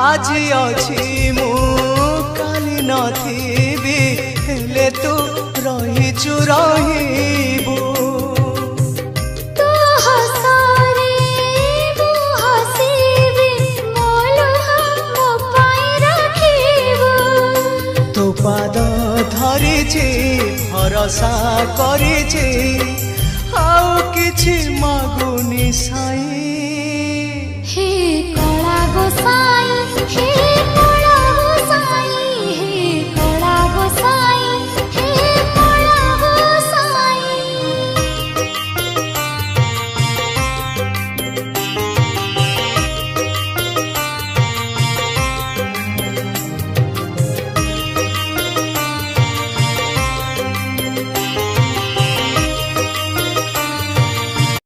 আজি অছি মু কালি নথিবি হেলে তু রহিছু রহিবু তো পাদ ধরিছি ভরসা করিছি আউ কিছু মাগুনি সা